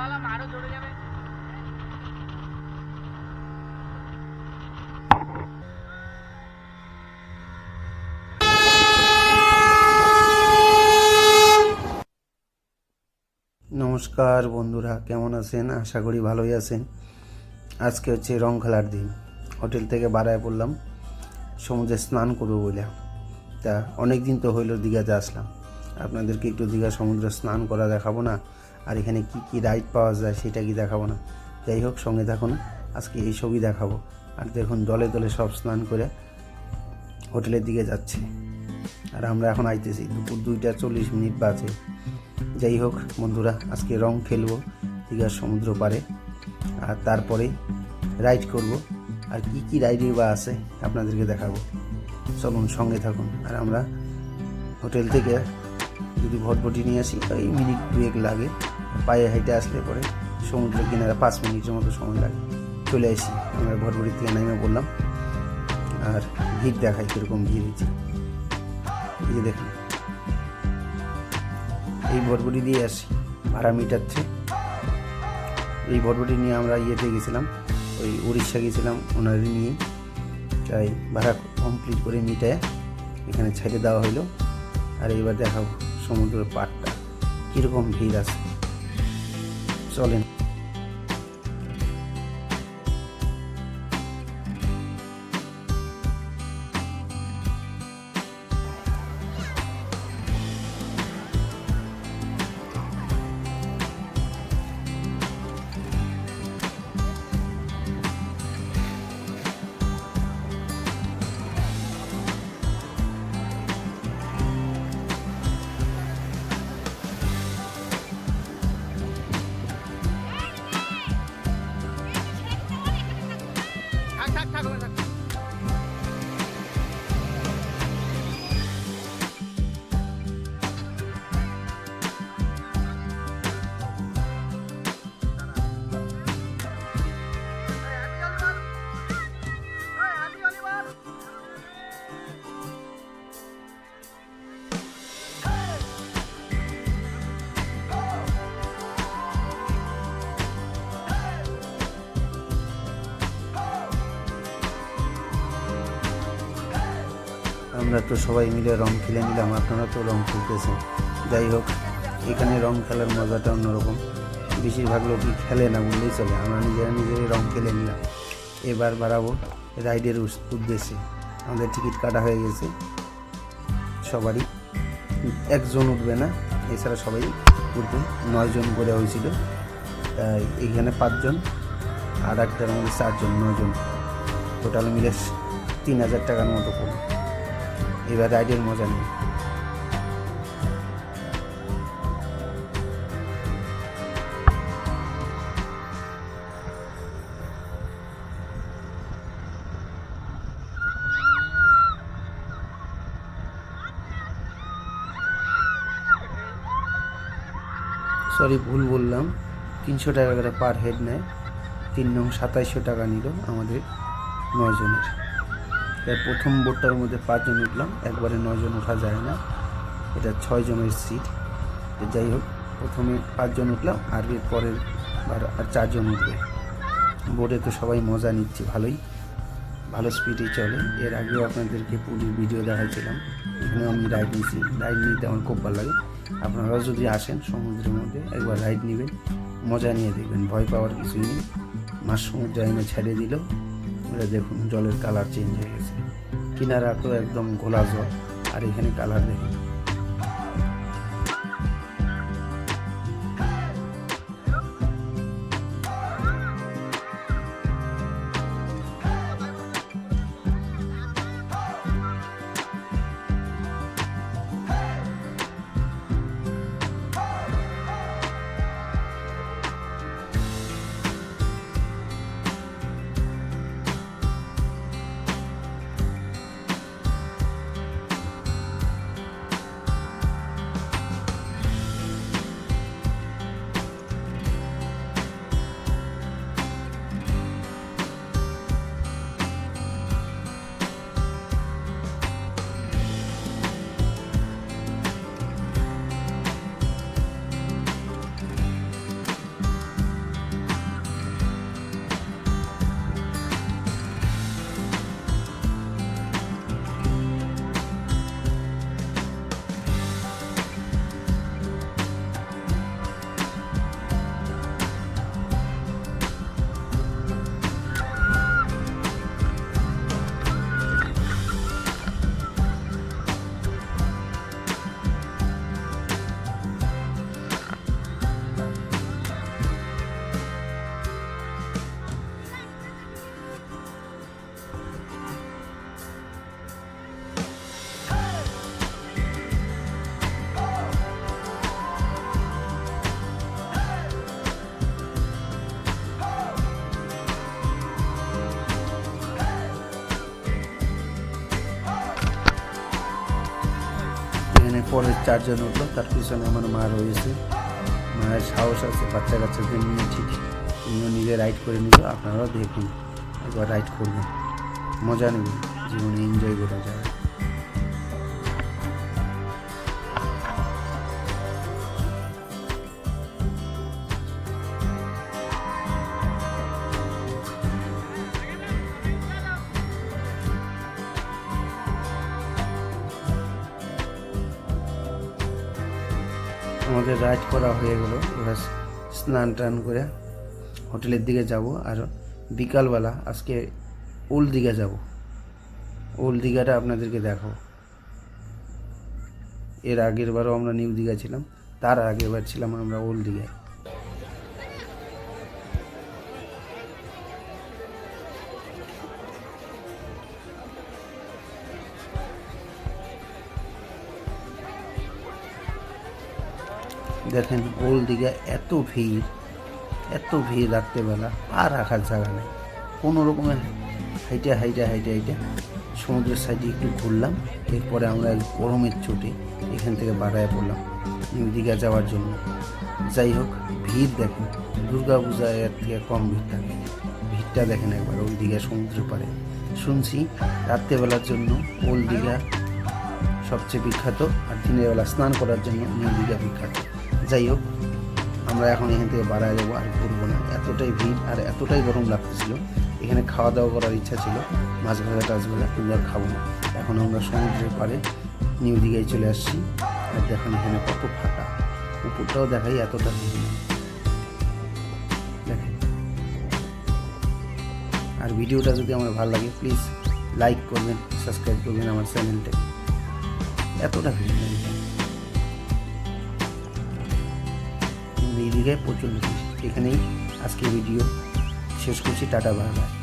নমস্কার বন্ধুরা, কেমন আছেন? আশা করি ভালোই আছেন। আজকে হচ্ছে রং খেলার দিন। হোটেল থেকে বাড়ায় পড়লাম সমুদ্রে স্নান করবো বলে। তা অনেক দিন তো হইলো দীঘাতে আসলাম, আপনাদেরকে একটু দীঘা সমুদ্রে স্নান করা দেখাবো না, আর এখানে কি কি রাইড পাওয়া যায় সেটা কি দেখাবো না। যাই হোক, সঙ্গে থাকুন, আজকে এই সবই দেখাবো। আর দেখুন, দলে দলে সব স্নান করে হোটেলের দিকে যাচ্ছে, আর আমরা এখন আইতেছি। দুপুর 2:40 বাজে। যাই হোক বন্ধুরা, আজকে রং খেলবো দীঘার সমুদ্র পাড়ে, আর তারপরে রাইড করব। আর কি কি রাইডই বা আছে আপনাদেরকে দেখাবো। চলুন, সঙ্গে থাকুন। আর আমরা হোটেল থেকে যদি ভটভটি নিয়ে আসি, ওই মিনিট 2 লাগে। পায়ে হেঁটে আসলে পরে সমুদ্র কিনারা 5 মিনিটের মতো সময় লাগে। চলে আসি, আমরা ভটভটি থেকে নেমে পড়লাম। আর ভিড় দেখাই কীরকম ভিড় হয়েছে। এই যে দেখুন, এই ভটভটি দিয়ে আসি, ভাড়া মিটাচ্ছে। এই ভটভটি নিয়ে আমরা ইয়েতে গেছিলাম, ওই উড়িষ্যা গেছিলাম ওনারে নিয়ে। তাই ভাড়া কমপ্লিট করে মিটায় এখানে ছেড়ে দেওয়া হইলো। আর এইবার দেখাবো সমুদ্রের পাড়টা কীরকম ভিড় আছে। চলেন। আমরা তো সবাই মিলে রং খেলে নিলাম, আপনারা তো রং খেলতেছেন। যাই হোক, এখানে রং খেলার মজাটা অন্যরকম। বেশিরভাগ লোকই খেলে না বললেই চলে, আমরা নিজেরাই রং খেলে নিলাম। এবার বাড়াবো রাইডের উদ্দেশ্যে। আমাদের টিকিট কাটা হয়ে গেছে সবারই, একজন উঠবে না, এছাড়া সবাই উঠবে। 9 জন করে হয়েছিল, তাই এইখানে 5 জন, আর একটার মধ্যে 4 জন, 9 জন টোটাল মিলে 3000 টাকার মতো পড়বে। এবার রাইডের মজা নেই। সরি, ভুল বললাম, 300 টাকা করে পার হেড নেয়। 3 নং 2700 টাকা নিল আমাদের 9 জনের। তাই প্রথম বোটটার মধ্যে 5 জন উঠলাম, একবারে 9 জন ওঠা যায় না, এটা 6 জনের সিট। যাই হোক, প্রথমে 5 জন উঠলাম, আর এর পরের বার আর 4 জন উঠবে। বোটে তো সবাই মজা নিচ্ছে, ভালো স্পিডে চলে। এর আগেও আপনাদেরকে পুরীর ভিডিও দেখাচ্ছিলাম, এখানে আমি রাইড নিয়েছি। রাইড নিতে আমার খুব ভালো লাগে। আপনারাও যদি আসেন সমুদ্রের মধ্যে, একবার রাইড নেবেন, মজা নিয়ে দেখবেন, ভয় পাওয়ার কিছুই নেই। মাছ সমুদ্রে এনে ছেড়ে দিল, ওরা দেখুন জলের কালার চেঞ্জ হয়ে গেছে। কিনারা তো একদম ঘোলা জল, আর এখানে কালার দেখুন। 4 জন উঠলো, তার পিছনে আমার মা রয়েছে। মায়ের সাহস আছে, বাচ্চা কাচ্চাদের নিয়ে ঠিক তিনিও নিজে রাইড করে নিল। আপনারাও দেখুন, একবার রাইড করবেন, মজা নেবেন, জীবনে এনজয় করা যাবে। আমাদের রাইড করা হয়ে গেল, এবার স্নান টান করে হোটেলের দিকে যাব। আর বিকালবেলা আজকে ওল্ড দীঘা যাব। ওল্ড দীঘাটা আপনাদেরকে দেখাবো। এর আগের বারও আমরা নিউ দীঘা ছিলাম, তার আগের বার ছিলাম আমরা ওল্ড দীঘায়। দেখেন ওল্ড দীঘা এত ভিড় রাত্রেবেলা, আর রাখার জায়গা নেই। কোনো রকমে হাইটে সমুদ্রের সাইডে একটু ঘুরলাম। এরপরে আমরা গরমের চোটে এখান থেকে বাড়ায় পড়লাম নিউ দীঘা যাওয়ার জন্য। যাই হোক, ভিড় দেখেন, দুর্গা পূজায় এর থেকে কম ভিড় থাকে। ভিড়টা দেখেন একবার ওল্ড দীঘা সমুদ্রের পাড়ে। শুনছি রাত্রেবেলার জন্য ওল্ড দীঘা সবচেয়ে বিখ্যাত, আর দিনের বেলা স্নান করার জন্য নিউ দীঘা বিখ্যাত। যাই হোক, আমরা এখন এখান থেকে বাড়ায় যাবো, আর ঘুরবো না। এতটাই ভিড় আর এতটাই গরম লাগতেছিল, এখানে খাওয়া দাওয়া করার ইচ্ছা ছিল, মাছ ভাজা টাছ ভাজা, কিন্তু আর খাবো না। এখন আমরা সমুদ্রের পাড়ে নিউ দীঘায় চলে আসছি। আর দেখেন এখানে কত ফাঁকা, উপরটাও দেখাই এতটা ভিড় দেখেন। আর ভিডিওটা যদি আমার ভালো লাগে প্লিজ লাইক করবেন, সাবস্ক্রাইব করবেন আমার চ্যানেলটা। এতটা ভিড় নেই, এই দীঘায় প্রচুর ভিড়। এখানেই আজকে ভিডিও শেষ করছি। Tata, bye bye.